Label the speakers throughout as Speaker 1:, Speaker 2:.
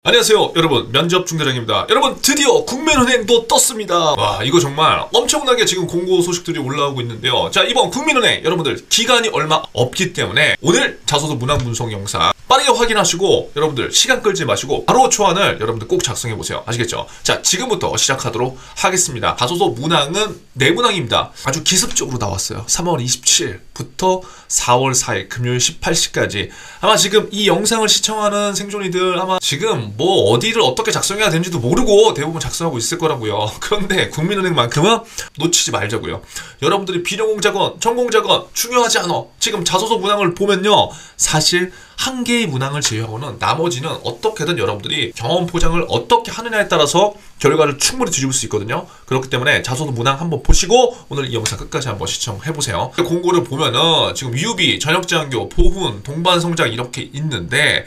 Speaker 1: 안녕하세요 여러분, 면접 중대장입니다. 여러분, 드디어 국민은행도 떴습니다. 와, 이거 정말 엄청나게 지금 공고 소식들이 올라오고 있는데요. 자, 이번 국민은행 여러분들 기간이 얼마 없기 때문에 오늘 자소서 문항 분석 영상 빠르게 확인하시고 여러분들 시간 끌지 마시고 바로 초안을 여러분들 꼭 작성해보세요. 아시겠죠? 자, 지금부터 시작하도록 하겠습니다. 자소서 문항은 4문항입니다. 아주 기습적으로 나왔어요. 3월 27일부터 4월 4일 금요일 18시까지 아마 지금 이 영상을 시청하는 생존이들 아마 지금 뭐 어디를 어떻게 작성해야 되는지도 모르고 대부분 작성하고 있을 거라고요. 그런데 국민은행만큼은 놓치지 말자고요. 여러분들이 비룡공작원, 전공작원 중요하지 않아. 지금 자소서 문항을 보면요, 사실 한 개의 문항을 제외하고는 나머지는 어떻게든 여러분들이 경험 포장을 어떻게 하느냐에 따라서 결과를 충분히 뒤집을 수 있거든요. 그렇기 때문에 자소서 문항 한번 보시고 오늘 이 영상 끝까지 한번 시청해보세요. 공고를 보면은 지금 유비, 전역제한교, 보훈, 동반성장 이렇게 있는데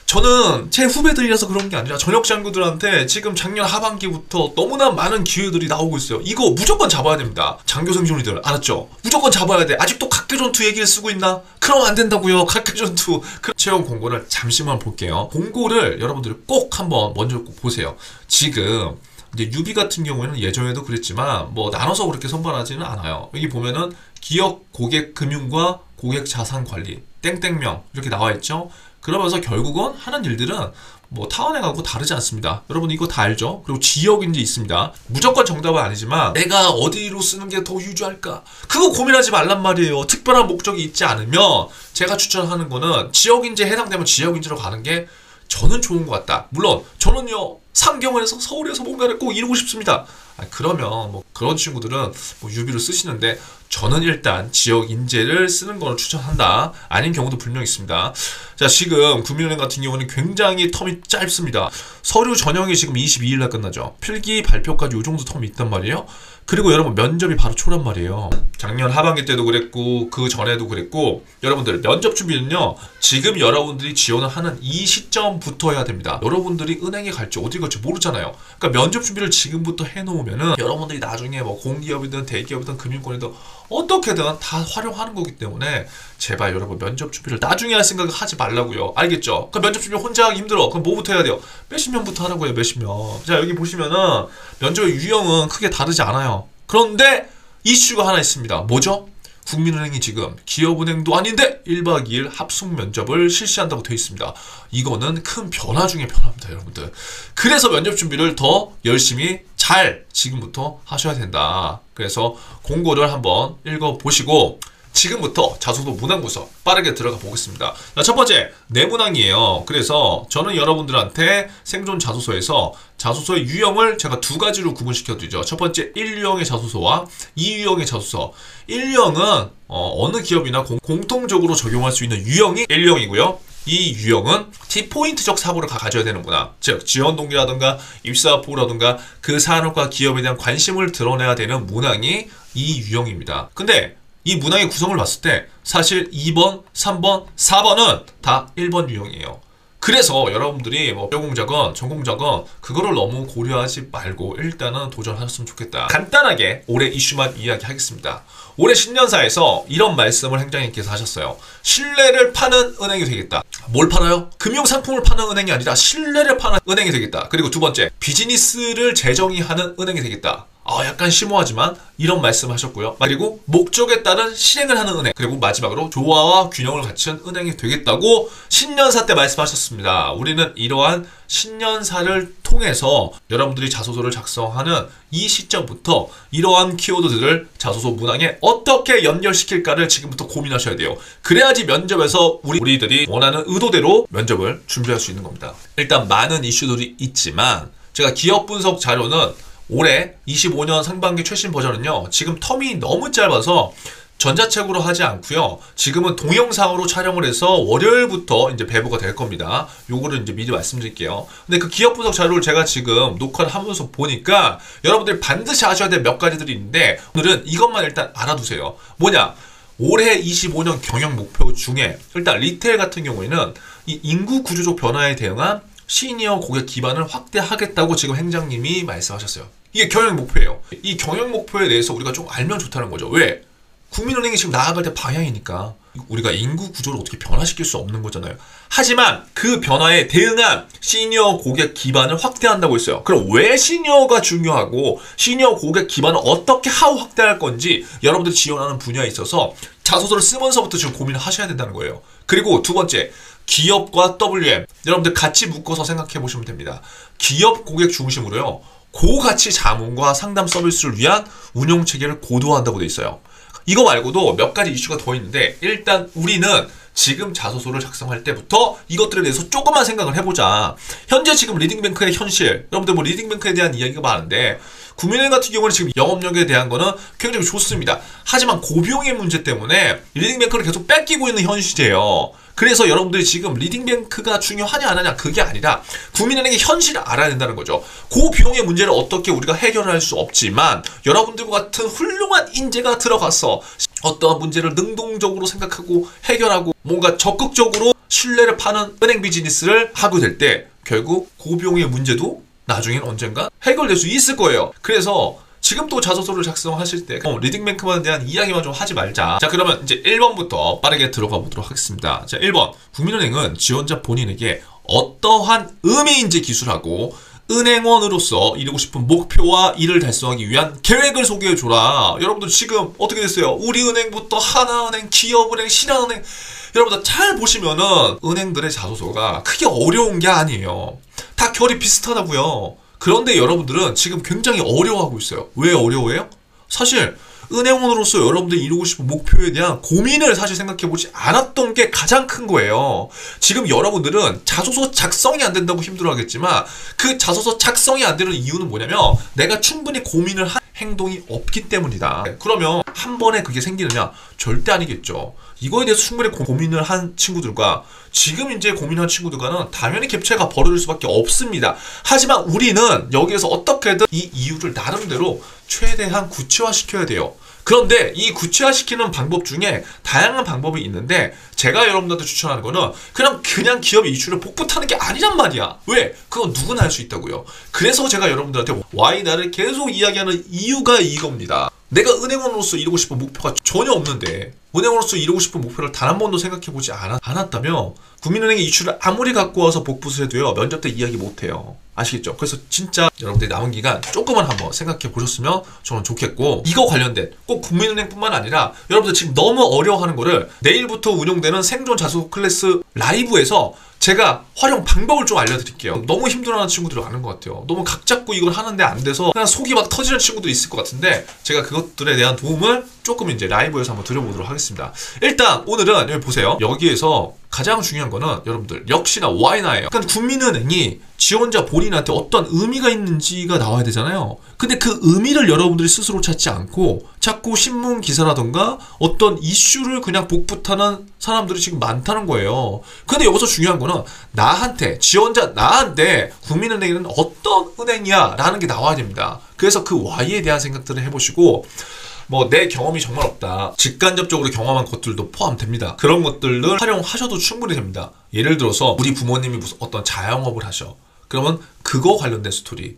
Speaker 1: 저는 제 후배들이라서 그런 게 아니라 전역장교들한테 지금 작년 하반기부터 너무나 많은 기회들이 나오고 있어요. 이거 무조건 잡아야 됩니다. 장교 생존이들 알았죠? 무조건 잡아야 돼. 아직도 각계전투 얘기를 쓰고 있나? 그럼 안 된다고요. 각계전투. 채용 공고를 잠시만 볼게요. 공고를 여러분들 꼭 한번 먼저 꼭 보세요. 지금 이제 유비 같은 경우에는 예전에도 그랬지만 뭐 나눠서 그렇게 선발하지는 않아요. 여기 보면은 기업 고객 금융과 고객 자산 관리 땡땡명 이렇게 나와 있죠. 그러면서 결국은 하는 일들은 뭐 타원행하고 다르지 않습니다. 여러분 이거 다 알죠? 그리고 지역인지 있습니다. 무조건 정답은 아니지만 내가 어디로 쓰는 게 더 유주할까? 그거 고민하지 말란 말이에요. 특별한 목적이 있지 않으면 제가 추천하는 거는 지역인지에 해당되면 지역인지로 가는 게 저는 좋은 것 같다. 물론 저는요 상경에서 서울에서 뭔가를 꼭 이루고 싶습니다. 그러면 뭐 그런 친구들은 뭐 유비를 쓰시는데 저는 일단 지역 인재를 쓰는 걸 추천한다. 아닌 경우도 분명히 있습니다. 자, 지금 국민은행 같은 경우는 굉장히 텀이 짧습니다. 서류 전형이 지금 22일 날 끝나죠. 필기 발표까지 이 정도 텀이 있단 말이에요. 그리고 여러분 면접이 바로 초란 말이에요. 작년 하반기 때도 그랬고 그 전에도 그랬고 여러분들 면접 준비는요 지금 여러분들이 지원을 하는 이 시점부터 해야 됩니다. 여러분들이 은행에 갈지 어디 갈지 모르잖아요. 그러니까 면접 준비를 지금부터 해놓으면은 여러분들이 나중에 뭐 공기업이든 대기업이든 금융권이든 어떻게든 다 활용하는 거기 때문에 제발 여러분 면접 준비를 나중에 할 생각을 하지 말라고요. 알겠죠? 그 면접 준비 혼자 하기 힘들어. 그럼 뭐부터 해야 돼요? 몇십 명부터 하라고요. 몇십 명. 자, 여기 보시면은 면접의 유형은 크게 다르지 않아요. 그런데 이슈가 하나 있습니다. 뭐죠? 국민은행이 지금 기업은행도 아닌데 1박 2일 합숙 면접을 실시한다고 되어 있습니다. 이거는 큰 변화 중에 변화입니다, 여러분들. 그래서 면접 준비를 더 열심히 잘 지금부터 하셔야 된다. 그래서 공고를 한번 읽어보시고 지금부터 자소서 문항 분석 빠르게 들어가 보겠습니다. 자, 첫 번째, 내문항이에요. 그래서 저는 여러분들한테 생존 자소서에서 자소서의 유형을 제가 두 가지로 구분시켜 드리죠. 첫 번째, 1유형의 자소서와 2유형의 자소서. 1유형은 어느 기업이나 공통적으로 적용할 수 있는 유형이 1유형이고요. 이 유형은 T포인트적 사고를 가져야 되는구나. 즉, 지원 동기라든가 입사포라든가 그 산업과 기업에 대한 관심을 드러내야 되는 문항이 이 유형입니다. 근데 이 문항의 구성을 봤을 때 사실 2번, 3번, 4번은 다 1번 유형이에요. 그래서 여러분들이 뭐 뼈공작원, 전공작원 그거를 너무 고려하지 말고 일단은 도전하셨으면 좋겠다. 간단하게 올해 이슈만 이야기하겠습니다. 올해 신년사에서 이런 말씀을 행장님께서 하셨어요. 신뢰를 파는 은행이 되겠다. 뭘 팔아요? 금융상품을 파는 은행이 아니라 신뢰를 파는 은행이 되겠다. 그리고 두 번째, 비즈니스를 재정의하는 은행이 되겠다. 약간 심오하지만 이런 말씀 하셨고요. 그리고 목적에 따른 실행을 하는 은행. 그리고 마지막으로 조화와 균형을 갖춘 은행이 되겠다고 신년사 때 말씀하셨습니다. 우리는 이러한 신년사를 통해서 여러분들이 자소서를 작성하는 이 시점부터 이러한 키워드들을 자소서 문항에 어떻게 연결시킬까를 지금부터 고민하셔야 돼요. 그래야지 면접에서 우리들이 원하는 의도대로 면접을 준비할 수 있는 겁니다. 일단 많은 이슈들이 있지만 제가 기업 분석 자료는 올해 25년 상반기 최신 버전은요 지금 텀이 너무 짧아서 전자책으로 하지 않고요 지금은 동영상으로 촬영을 해서 월요일부터 이제 배부가 될 겁니다. 요거를 이제 미리 말씀드릴게요. 근데 그 기업 분석 자료를 제가 지금 녹화를 하면서 보니까 여러분들이 반드시 아셔야 될 몇 가지들이 있는데 오늘은 이것만 일단 알아두세요. 뭐냐? 올해 25년 경영 목표 중에 일단 리테일 같은 경우에는 이 인구 구조적 변화에 대응한 시니어 고객 기반을 확대하겠다고 지금 행장님이 말씀하셨어요. 이게 경영 목표예요. 이 경영 목표에 대해서 우리가 좀 알면 좋다는 거죠. 왜? 국민은행이 지금 나아갈 때 방향이니까. 우리가 인구 구조를 어떻게 변화시킬 수 없는 거잖아요. 하지만 그 변화에 대응한 시니어 고객 기반을 확대한다고 했어요. 그럼 왜 시니어가 중요하고 시니어 고객 기반을 어떻게 하고 확대할 건지 여러분들 지원하는 분야에 있어서 자소서를 쓰면서부터 지금 고민을 하셔야 된다는 거예요. 그리고 두 번째, 기업과 WM. 여러분들 같이 묶어서 생각해 보시면 됩니다. 기업 고객 중심으로요. 고가치 자문과 상담 서비스를 위한 운영 체계를 고도화한다고 돼 있어요. 이거 말고도 몇 가지 이슈가 더 있는데 일단 우리는 지금 자소서를 작성할 때부터 이것들에 대해서 조금만 생각을 해보자. 현재 지금 리딩뱅크의 현실, 여러분들 뭐 리딩뱅크에 대한 이야기가 많은데 국민은행 같은 경우는 지금 영업력에 대한 거는 굉장히 좋습니다. 하지만 고비용의 문제 때문에 리딩뱅크를 계속 뺏기고 있는 현실이에요. 그래서 여러분들이 지금 리딩뱅크가 중요하냐 안 하냐 그게 아니라 국민은행의 현실을 알아야 된다는 거죠. 고비용의 문제를 어떻게 우리가 해결할 수 없지만 여러분들과 같은 훌륭한 인재가 들어가서 어떠한 문제를 능동적으로 생각하고 해결하고 뭔가 적극적으로 신뢰를 파는 은행 비즈니스를 하게 될 때 결국 고비용의 문제도 나중엔 언젠가 해결될 수 있을 거예요. 그래서 지금 또 자소서를 작성하실 때 리딩뱅크에 대한 이야기만 좀 하지 말자. 자, 그러면 이제 1번부터 빠르게 들어가 보도록 하겠습니다. 자, 1번. 국민은행은 지원자 본인에게 어떠한 의미인지 기술하고 은행원으로서 이루고 싶은 목표와 이를 달성하기 위한 계획을 소개해줘라. 여러분들 지금 어떻게 됐어요? 우리은행부터 하나은행, 기업은행, 신한은행. 여러분들 잘 보시면은 은행들의 자소서가 크게 어려운 게 아니에요. 다 결이 비슷하다고요. 그런데 여러분들은 지금 굉장히 어려워하고 있어요. 왜 어려워해요? 사실 은행원으로서 여러분들이 이루고 싶은 목표에 대한 고민을 사실 생각해보지 않았던 게 가장 큰 거예요. 지금 여러분들은 자소서 작성이 안 된다고 힘들어하겠지만 그 자소서 작성이 안 되는 이유는 뭐냐면 내가 충분히 고민을 한 행동이 없기 때문이다. 그러면 한 번에 그게 생기느냐? 절대 아니겠죠. 이거에 대해서 충분히 고민을 한 친구들과 지금 이제 고민한 친구들과는 당연히 갭차이가 벌어질 수밖에 없습니다. 하지만 우리는 여기에서 어떻게든 이 이유를 나름대로 최대한 구체화시켜야 돼요. 그런데 이 구체화시키는 방법 중에 다양한 방법이 있는데 제가 여러분들한테 추천하는 거는 그냥 기업의 이슈를 복붙하는 게 아니란 말이야. 왜? 그건 누구나 할 수 있다고요. 그래서 제가 여러분들한테 Y나를 계속 이야기하는 이유가 이겁니다. 내가 은행원으로서 이루고 싶은 목표가 전혀 없는데 은행원으로서 이루고 싶은 목표를 단 한 번도 생각해보지 않았다면 국민은행의 이슈를 아무리 갖고 와서 복붙을 해도요 면접 때 이야기 못해요. 아시겠죠? 그래서 진짜 여러분들이 남은 기간 조금만 한번 생각해 보셨으면 저는 좋겠고 이거 관련된 꼭 국민은행뿐만 아니라 여러분들 지금 너무 어려워하는 거를 내일부터 운영되는 생존 자소서 클래스 라이브에서 제가 활용 방법을 좀 알려드릴게요. 너무 힘들어하는 친구들이 많은 것 같아요. 너무 각 잡고 이걸 하는데 안 돼서 그냥 속이 막 터지는 친구도 있을 것 같은데 제가 그것들에 대한 도움을 조금 이제 라이브에서 한번 드려보도록 하겠습니다. 일단 오늘은 여기 보세요. 여기에서 가장 중요한 거는 여러분들 역시나 Y나예요. 그러니까 국민은행이 지원자 본인한테 어떤 의미가 있는지가 나와야 되잖아요. 근데 그 의미를 여러분들이 스스로 찾지 않고 자꾸 신문 기사라던가 어떤 이슈를 그냥 복붙하는 사람들이 지금 많다는 거예요. 근데 여기서 중요한 거는 나한테 지원자 나한테 국민은행은 어떤 은행이야 라는 게 나와야 됩니다. 그래서 그 Y에 대한 생각들을 해보시고 뭐 내 경험이 정말 없다. 직간접적으로 경험한 것들도 포함됩니다. 그런 것들을 활용하셔도 충분히 됩니다. 예를 들어서 우리 부모님이 무슨 어떤 자영업을 하셔. 그러면 그거 관련된 스토리.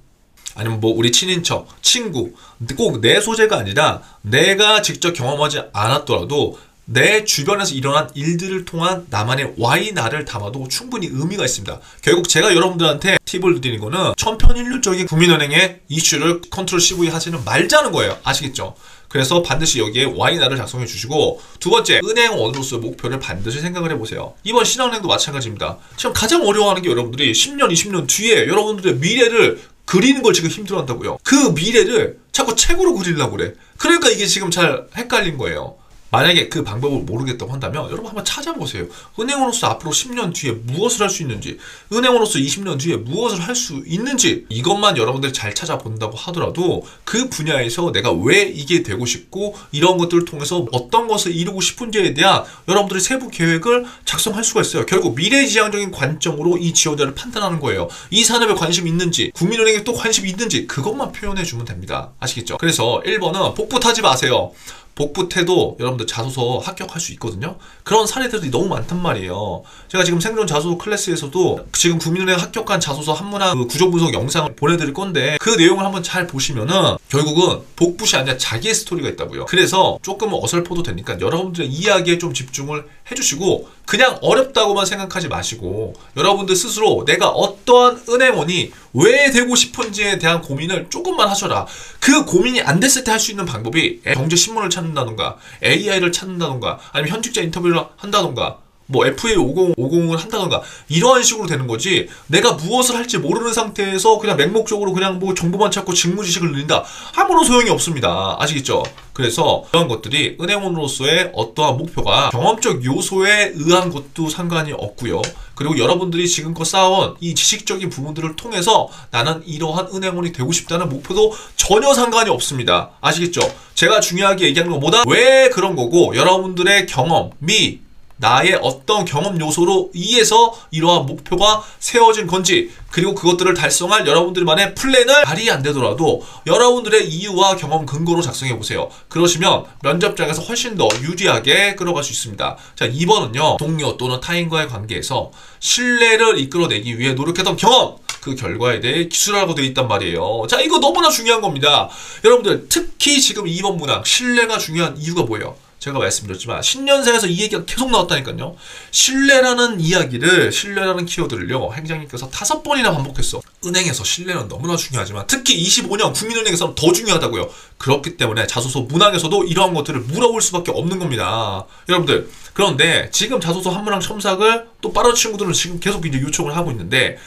Speaker 1: 아니면 뭐 우리 친인척, 친구. 꼭 내 소재가 아니라 내가 직접 경험하지 않았더라도 내 주변에서 일어난 일들을 통한 나만의 Y나를 담아도 충분히 의미가 있습니다. 결국 제가 여러분들한테 팁을 드리는 거는 천편일률적인 국민은행의 이슈를 컨트롤 CV 하지는 말자는 거예요. 아시겠죠? 그래서 반드시 여기에 Y나를 작성해 주시고 두 번째, 은행원으로서의 목표를 반드시 생각을 해보세요. 이번 신한은행도 마찬가지입니다. 지금 가장 어려워하는 게 여러분들이 10년, 20년 뒤에 여러분들의 미래를 그리는 걸 지금 힘들어한다고요. 그 미래를 자꾸 책으로 그리려고 그래. 그러니까 이게 지금 잘 헷갈린 거예요. 만약에 그 방법을 모르겠다고 한다면 여러분 한번 찾아보세요. 은행원으로서 앞으로 10년 뒤에 무엇을 할 수 있는지, 은행원으로서 20년 뒤에 무엇을 할 수 있는지, 이것만 여러분들이 잘 찾아본다고 하더라도 그 분야에서 내가 왜 이게 되고 싶고 이런 것들을 통해서 어떤 것을 이루고 싶은지에 대한 여러분들의 세부 계획을 작성할 수가 있어요. 결국 미래지향적인 관점으로 이 지원자를 판단하는 거예요. 이 산업에 관심이 있는지, 국민은행에 또 관심이 있는지 그것만 표현해 주면 됩니다. 아시겠죠? 그래서 1번은 복붙하지 마세요. 복붙해도 여러분들 자소서 합격할 수 있거든요. 그런 사례들이 너무 많단 말이에요. 제가 지금 생존 자소서 클래스에서도 지금 국민은행 합격한 자소서 한문화 구조 분석 영상을 보내드릴 건데 그 내용을 한번 잘 보시면은 결국은 복붙이 아니라 자기의 스토리가 있다고요. 그래서 조금은 어설퍼도 되니까 여러분들의 이야기에 좀 집중을 해주시고 그냥 어렵다고만 생각하지 마시고 여러분들 스스로 내가 어떠한 은행원이 왜 되고 싶은지에 대한 고민을 조금만 하셔라. 그 고민이 안 됐을 때 할 수 있는 방법이 경제신문을 찾는다던가 AI를 찾는다던가 아니면 현직자 인터뷰를 한다던가 뭐 FA50을 한다던가 이러한 식으로 되는 거지 내가 무엇을 할지 모르는 상태에서 그냥 맹목적으로 그냥 뭐 정보만 찾고 직무지식을 늘린다 아무런 소용이 없습니다. 아시겠죠? 그래서 이런 것들이 은행원으로서의 어떠한 목표가 경험적 요소에 의한 것도 상관이 없고요. 그리고 여러분들이 지금껏 쌓아온 이 지식적인 부분들을 통해서 나는 이러한 은행원이 되고 싶다는 목표도 전혀 상관이 없습니다. 아시겠죠? 제가 중요하게 얘기하는 것보다 왜 그런 거고 여러분들의 경험이 나의 어떤 경험 요소로 의해서 이러한 목표가 세워진 건지 그리고 그것들을 달성할 여러분들만의 플랜을 말이 안 되더라도 여러분들의 이유와 경험 근거로 작성해 보세요. 그러시면 면접장에서 훨씬 더 유리하게 끌어갈 수 있습니다. 자, 2번은요. 동료 또는 타인과의 관계에서 신뢰를 이끌어내기 위해 노력했던 경험 그 결과에 대해 기술하고 되어 있단 말이에요. 자, 이거 너무나 중요한 겁니다. 여러분들 특히 지금 2번 문항 신뢰가 중요한 이유가 뭐예요? 제가 말씀드렸지만 신년사에서 이 얘기가 계속 나왔다니까요. 신뢰라는 이야기를 신뢰라는 키워드를요 행장님께서 5번이나 반복했어. 은행에서 신뢰는 너무나 중요하지만 특히 25년 국민은행에서는 더 중요하다고요. 그렇기 때문에 자소서 문항에서도 이러한 것들을 물어볼 수밖에 없는 겁니다. 여러분들 그런데 지금 자소서 한 문항 첨삭을 또 빠른 친구들은 지금 계속 이제 요청을 하고 있는데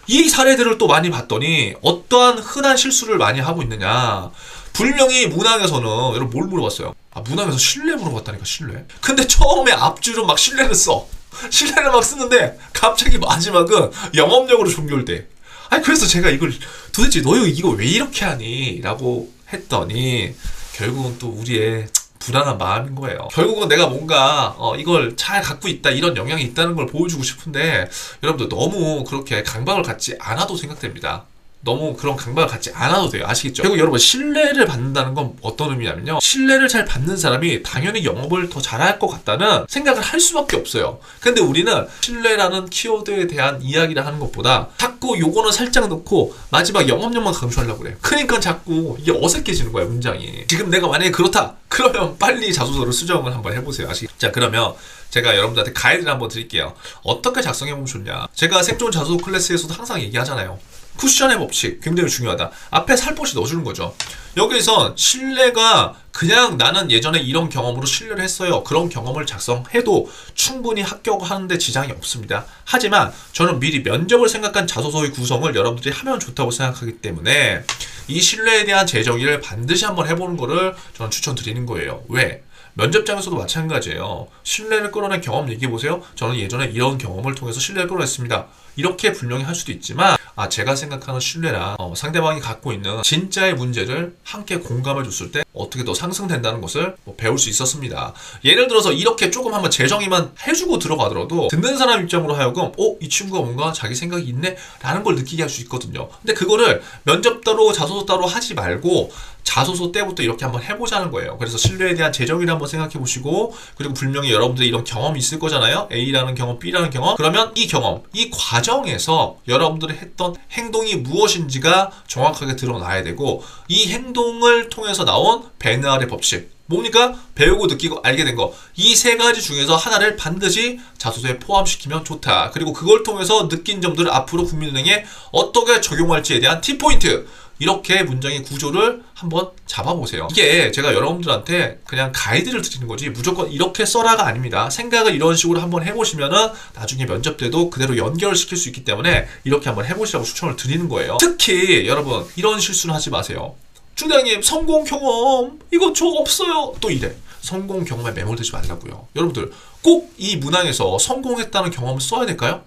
Speaker 1: 이 사례들을 또 많이 봤더니 어떠한 흔한 실수를 많이 하고 있느냐. 분명히 문항에서는 여러분 뭘 물어봤어요? 아, 문항에서 신뢰 물어봤다니까 신뢰. 근데 처음에 앞줄은 막 신뢰를 써. 신뢰를 막 쓰는데 갑자기 마지막은 영업력으로 종결돼. 아니 그래서 제가 이걸 도대체 너 이거 왜 이렇게 하니? 라고 했더니 결국은 또 우리의 불안한 마음인 거예요. 결국은 내가 뭔가 이걸 잘 갖고 있다 이런 영향이 있다는 걸 보여주고 싶은데 여러분들 너무 그렇게 강박을 갖지 않아도 생각됩니다. 너무 그런 강박을 갖지 않아도 돼요. 아시겠죠? 그리고 여러분 신뢰를 받는다는 건 어떤 의미냐면요. 신뢰를 잘 받는 사람이 당연히 영업을 더 잘할 것 같다는 생각을 할 수밖에 없어요. 근데 우리는 신뢰라는 키워드에 대한 이야기를 하는 것보다 자꾸 요거는 살짝 넣고 마지막 영업력만 강조하려고 그래요. 그러니까 자꾸 이게 어색해지는 거예요. 문장이. 지금 내가 만약에 그렇다 그러면 빨리 자소서를 수정을 한번 해보세요. 아시겠죠? 자, 그러면 제가 여러분들한테 가이드를 한번 드릴게요. 어떻게 작성해보면 좋냐. 제가 생존 자소서 클래스에서도 항상 얘기하잖아요. 쿠션의 법칙 굉장히 중요하다. 앞에 살포시 넣어주는 거죠. 여기선 신뢰가 그냥 나는 예전에 이런 경험으로 신뢰를 했어요. 그런 경험을 작성해도 충분히 합격하는데 지장이 없습니다. 하지만 저는 미리 면접을 생각한 자소서의 구성을 여러분들이 하면 좋다고 생각하기 때문에 이 신뢰에 대한 재정의를 반드시 한번 해보는 거를 저는 추천드리는 거예요. 왜? 면접장에서도 마찬가지예요. 신뢰를 끌어낸 경험 얘기해보세요. 저는 예전에 이런 경험을 통해서 신뢰를 끌어냈습니다. 이렇게 분명히 할 수도 있지만 제가 생각하는 신뢰랑 상대방이 갖고 있는 진짜의 문제를 함께 공감해 줬을 때 어떻게 더 상승된다는 것을 배울 수 있었습니다. 예를 들어서 이렇게 조금 한번 재정의만 해주고 들어가더라도 듣는 사람 입장으로 하여금 이 친구가 뭔가 자기 생각이 있네? 라는 걸 느끼게 할 수 있거든요. 근데 그거를 면접 따로 자소서 따로 하지 말고 자소서 때부터 이렇게 한번 해보자는 거예요. 그래서 신뢰에 대한 재정의를 한번 생각해 보시고 그리고 분명히 여러분들이 이런 경험이 있을 거잖아요. A라는 경험, B라는 경험. 그러면 이 경험, 이 과정에서 여러분들이 했던 행동이 무엇인지가 정확하게 드러나야 되고 이 행동을 통해서 나온 베르누아르의 법칙. 뭡니까? 배우고 느끼고 알게 된 거. 이 세 가지 중에서 하나를 반드시 자소서에 포함시키면 좋다. 그리고 그걸 통해서 느낀 점들을 앞으로 국민은행에 어떻게 적용할지에 대한 팁포인트. 이렇게 문장의 구조를 한번 잡아보세요. 이게 제가 여러분들한테 그냥 가이드를 드리는 거지 무조건 이렇게 써라가 아닙니다. 생각을 이런 식으로 한번 해보시면은 나중에 면접 때도 그대로 연결을 시킬 수 있기 때문에 이렇게 한번 해보시라고 추천을 드리는 거예요. 특히 여러분 이런 실수는 하지 마세요. 주장님 성공 경험 이거 저 없어요. 또 이래. 성공 경험에 매몰되지 말라고요. 여러분들 꼭 이 문항에서 성공했다는 경험을 써야 될까요?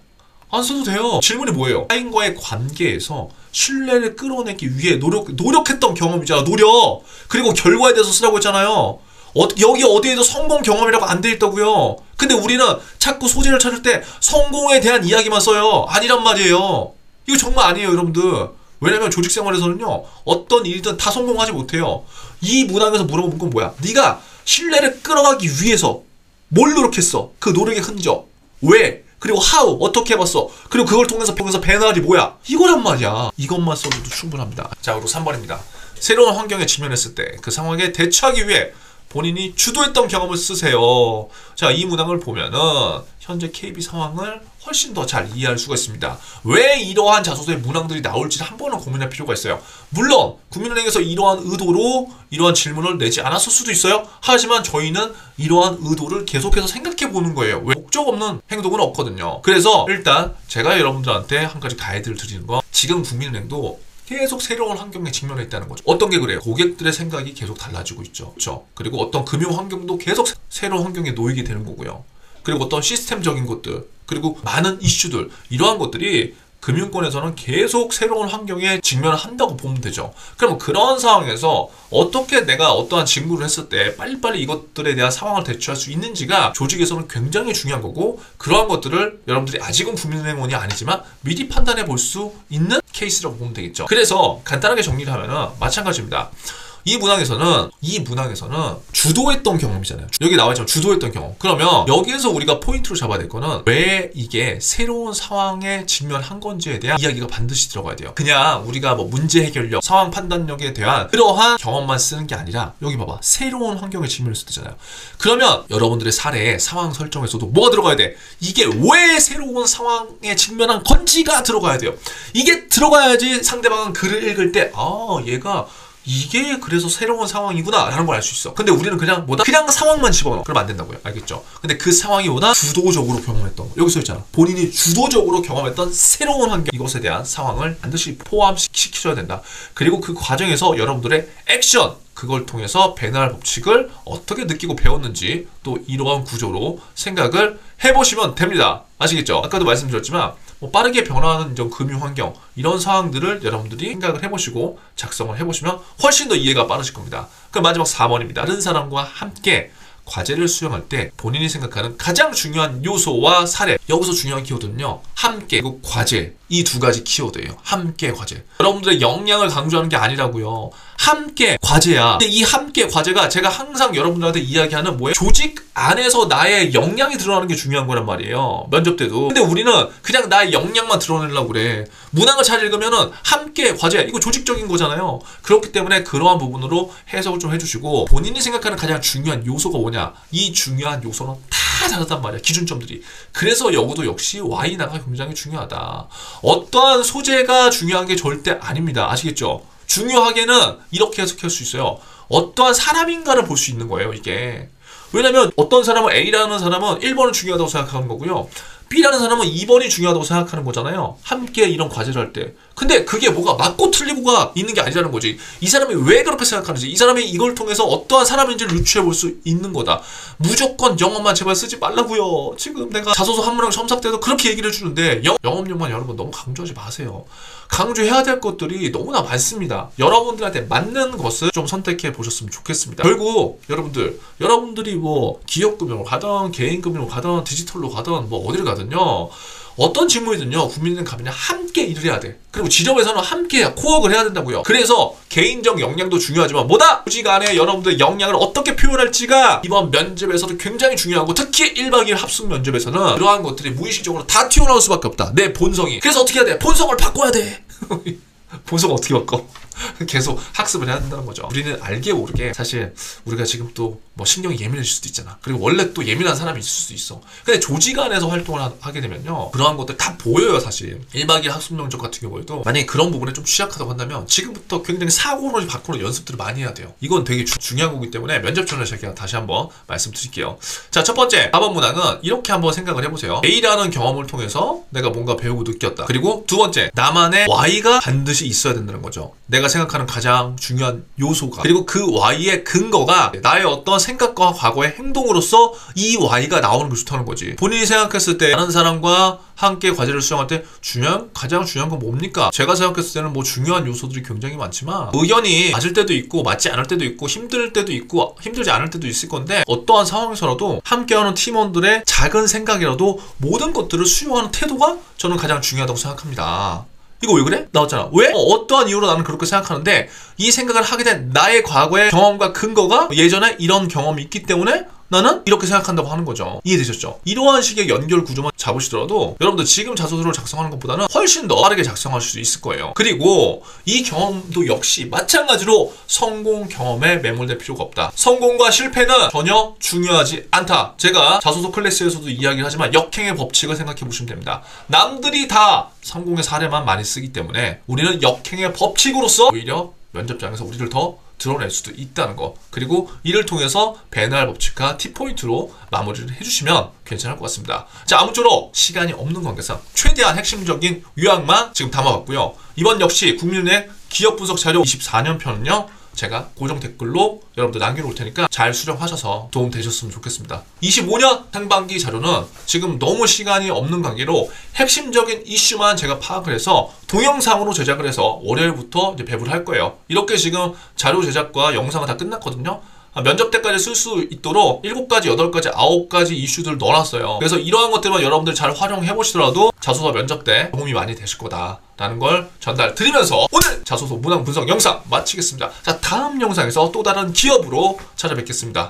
Speaker 1: 안 써도 돼요. 질문이 뭐예요? 타인과의 관계에서 신뢰를 끌어내기 위해 노력했던 경험이잖아. 노력. 그리고 결과에 대해서 쓰라고 했잖아요. 여기 어디에도 성공 경험이라고 안 돼 있다고요. 근데 우리는 자꾸 소재를 찾을 때 성공에 대한 이야기만 써요. 아니란 말이에요. 이거 정말 아니에요, 여러분들. 왜냐면 조직생활에서는요. 어떤 일이든 다 성공하지 못해요. 이 문항에서 물어본 건 뭐야? 네가 신뢰를 끌어가기 위해서 뭘 노력했어? 그 노력의 흔적. 왜? 그리고 how 어떻게 해봤어? 그리고 그걸 통해서 배널이 뭐야? 이거란 말이야. 이것만 써도 충분합니다. 자, 그리고 3번입니다. 새로운 환경에 직면했을 때 그 상황에 대처하기 위해 본인이 주도했던 경험을 쓰세요. 자, 이 문항을 보면은 현재 KB 상황을 훨씬 더 잘 이해할 수가 있습니다. 왜 이러한 자소서의 문항들이 나올지 한 번은 고민할 필요가 있어요. 물론 국민은행에서 이러한 의도로 이러한 질문을 내지 않았을 수도 있어요. 하지만 저희는 이러한 의도를 계속해서 생각해 보는 거예요. 왜? 목적 없는 행동은 없거든요. 그래서 일단 제가 여러분들한테 한 가지 가이드를 드리는 건, 지금 국민은행도 계속 새로운 환경에 직면해 있다는 거죠. 어떤 게 그래요? 고객들의 생각이 계속 달라지고 있죠. 그렇죠? 그리고 어떤 금융 환경도 계속 새로운 환경에 놓이게 되는 거고요. 그리고 어떤 시스템적인 것들, 그리고 많은 이슈들, 이러한 것들이 금융권에서는 계속 새로운 환경에 직면한다고 보면 되죠. 그러면 그런 상황에서 어떻게 내가 어떠한 직무를 했을 때 빨리빨리 이것들에 대한 상황을 대처할 수 있는지가 조직에서는 굉장히 중요한 거고, 그러한 것들을 여러분들이 아직은 국민은행원이 아니지만 미리 판단해 볼 수 있는 케이스라고 보면 되겠죠. 그래서 간단하게 정리를 하면은 마찬가지입니다. 이 문항에서는 주도했던 경험이잖아요. 여기 나와있죠. 주도했던 경험. 그러면 여기에서 우리가 포인트로 잡아야 될 거는 왜 이게 새로운 상황에 직면한 건지에 대한 이야기가 반드시 들어가야 돼요. 그냥 우리가 뭐 문제 해결력, 상황 판단력에 대한 그러한 경험만 쓰는 게 아니라, 여기 봐봐. 새로운 환경에 직면했을 때잖아요. 그러면 여러분들의 사례, 상황 설정에서도 뭐가 들어가야 돼? 이게 왜 새로운 상황에 직면한 건지가 들어가야 돼요. 이게 들어가야지 상대방은 글을 읽을 때 얘가 이게 그래서 새로운 상황이구나 라는 걸 알 수 있어. 근데 우리는 그냥 그냥 상황만 집어넣어. 그러면 안 된다고요. 알겠죠? 근데 그 상황이 보다 주도적으로 경험했던 거. 여기 써있잖아. 본인이 주도적으로 경험했던 새로운 환경, 이것에 대한 상황을 반드시 포함시켜줘야 된다. 그리고 그 과정에서 여러분들의 액션, 그걸 통해서 배날 법칙을 어떻게 느끼고 배웠는지 또 이러한 구조로 생각을 해보시면 됩니다. 아시겠죠? 아까도 말씀드렸지만 빠르게 변화하는 이런 금융 환경, 이런 상황들을 여러분들이 생각을 해보시고 작성을 해보시면 훨씬 더 이해가 빠르실 겁니다. 그럼 마지막 4번입니다. 다른 사람과 함께 과제를 수행할 때 본인이 생각하는 가장 중요한 요소와 사례. 여기서 중요한 키워드는요, 함께 그리고 과제, 이 두 가지 키워드예요. 함께 과제. 여러분들의 역량을 강조하는 게 아니라고요. 함께 과제야. 근데 이 함께 과제가 제가 항상 여러분들한테 이야기하는 뭐예요? 조직 안에서 나의 역량이 드러나는 게 중요한 거란 말이에요. 면접 때도. 근데 우리는 그냥 나의 역량만 드러내려고 그래. 문항을 잘 읽으면은 함께 과제, 이거 조직적인 거잖아요. 그렇기 때문에 그러한 부분으로 해석을 좀 해주시고, 본인이 생각하는 가장 중요한 요소가 뭐냐, 이 중요한 요소는 다 다르단 말이야. 기준점들이. 그래서 여기도 역시 Y나가 굉장히 중요하다. 어떠한 소재가 중요한 게 절대 아닙니다. 아시겠죠? 중요하게는 이렇게 해석할 수 있어요. 어떠한 사람인가를 볼 수 있는 거예요, 이게. 왜냐면 어떤 사람은 A라는 사람은 1번을 중요하다고 생각하는 거고요. B라는 사람은 2번이 중요하다고 생각하는 거잖아요. 함께 이런 과제를 할 때. 근데 그게 뭐가 맞고 틀리고가 있는 게 아니라는 거지. 이 사람이 왜 그렇게 생각하는지, 이 사람이 이걸 통해서 어떠한 사람인지를 유추해 볼 수 있는 거다. 무조건 영어만 제발 쓰지 말라고요. 지금 내가 자소서 한 문항 첨삭 때도 그렇게 얘기를 해주는데 영업용만 여러분 너무 강조하지 마세요. 강조해야 될 것들이 너무나 많습니다. 여러분들한테 맞는 것을 좀 선택해 보셨으면 좋겠습니다. 결국 여러분들이 뭐 기업금융을 가든 개인금융을 가든 디지털로 가든 뭐 어디를 가든요, 어떤 직무이든요, 국민은행 가면 함께 일을 해야 돼. 그리고 지점에서는 함께 코업을 해야 된다고요. 그래서 개인적 역량도 중요하지만 뭐다? 조직 안에 여러분들의 역량을 어떻게 표현할지가 이번 면접에서도 굉장히 중요하고, 특히 1박 2일 합숙 면접에서는 그러한 것들이 무의식적으로 다 튀어나올 수밖에 없다. 내 본성이. 그래서 어떻게 해야 돼? 본성을 바꿔야 돼. 본성 어떻게 바꿔? 계속 학습을 해야 된다는 거죠. 우리는 알게 모르게 사실 우리가 지금 또 뭐 신경이 예민해질 수도 있잖아. 그리고 원래 또 예민한 사람이 있을 수도 있어. 근데 조직 안에서 활동을 하게 되면요, 그러한 것들 다 보여요. 사실 1박 2일 학습 면접 같은 경우에도 만약에 그런 부분에 좀 취약하다고 한다면 지금부터 굉장히 사고를 바꾸는 연습들을 많이 해야 돼요. 이건 되게 중요한 거기 때문에 면접 전에 제가 다시 한번 말씀드릴게요. 자, 첫 번째 4번 문항은 이렇게 한번 생각을 해보세요. A라는 경험을 통해서 내가 뭔가 배우고 느꼈다. 그리고 두 번째, 나만의 Y가 반드시 있어야 된다는 거죠. 내가 생각하는 가장 중요한 요소가, 그리고 그 Y의 근거가 나의 어떤 생각과 과거의 행동으로서 이 Y가 나오는 게 좋다는 거지. 본인이 생각했을 때 다른 사람과 함께 과제를 수행할 때 가장 중요한 건 뭡니까? 제가 생각했을 때는 뭐 중요한 요소들이 굉장히 많지만 의견이 맞을 때도 있고 맞지 않을 때도 있고 힘들 때도 있고 힘들지 않을 때도 있을 건데, 어떠한 상황에서라도 함께하는 팀원들의 작은 생각이라도 모든 것들을 수용하는 태도가 저는 가장 중요하다고 생각합니다. 이거 왜 그래? 나왔잖아. 왜? 어떠한 이유로 나는 그렇게 생각하는데, 이 생각을 하게 된 나의 과거의 경험과 근거가 예전에 이런 경험이 있기 때문에 나는 이렇게 생각한다고 하는 거죠. 이해되셨죠? 이러한 식의 연결 구조만 잡으시더라도 여러분들 지금 자소서를 작성하는 것보다는 훨씬 더 빠르게 작성하실 수 있을 거예요. 그리고 이 경험도 역시 마찬가지로 성공 경험에 매몰될 필요가 없다. 성공과 실패는 전혀 중요하지 않다. 제가 자소서 클래스에서도 이야기를 하지만 역행의 법칙을 생각해 보시면 됩니다. 남들이 다 성공의 사례만 많이 쓰기 때문에 우리는 역행의 법칙으로서 오히려 면접장에서 우리를 더 드러낼 수도 있다는 거. 그리고 이를 통해서 베날 법칙과 T포인트로 마무리를 해주시면 괜찮을 것 같습니다. 자, 아무쪼록 시간이 없는 관계상 최대한 핵심적인 요약만 지금 담아봤고요. 이번 역시 국민은행 기업 분석 자료 24년 편은요, 제가 고정 댓글로 여러분들 남겨놓을 테니까 잘 수령하셔서 도움 되셨으면 좋겠습니다. 25년 상반기 자료는 지금 너무 시간이 없는 관계로 핵심적인 이슈만 제가 파악을 해서 동영상으로 제작을 해서 월요일부터 이제 배부를 할 거예요. 이렇게 지금 자료 제작과 영상은 다 끝났거든요. 면접 때까지 쓸 수 있도록 7가지, 8가지, 9가지 이슈들 넣어놨어요. 그래서 이러한 것들만 여러분들 잘 활용해 보시더라도 자소서 면접 때 도움이 많이 되실 거다라는 걸 전달 드리면서 오늘 자소서 문항 분석 영상 마치겠습니다. 자, 다음 영상에서 또 다른 기업으로 찾아뵙겠습니다.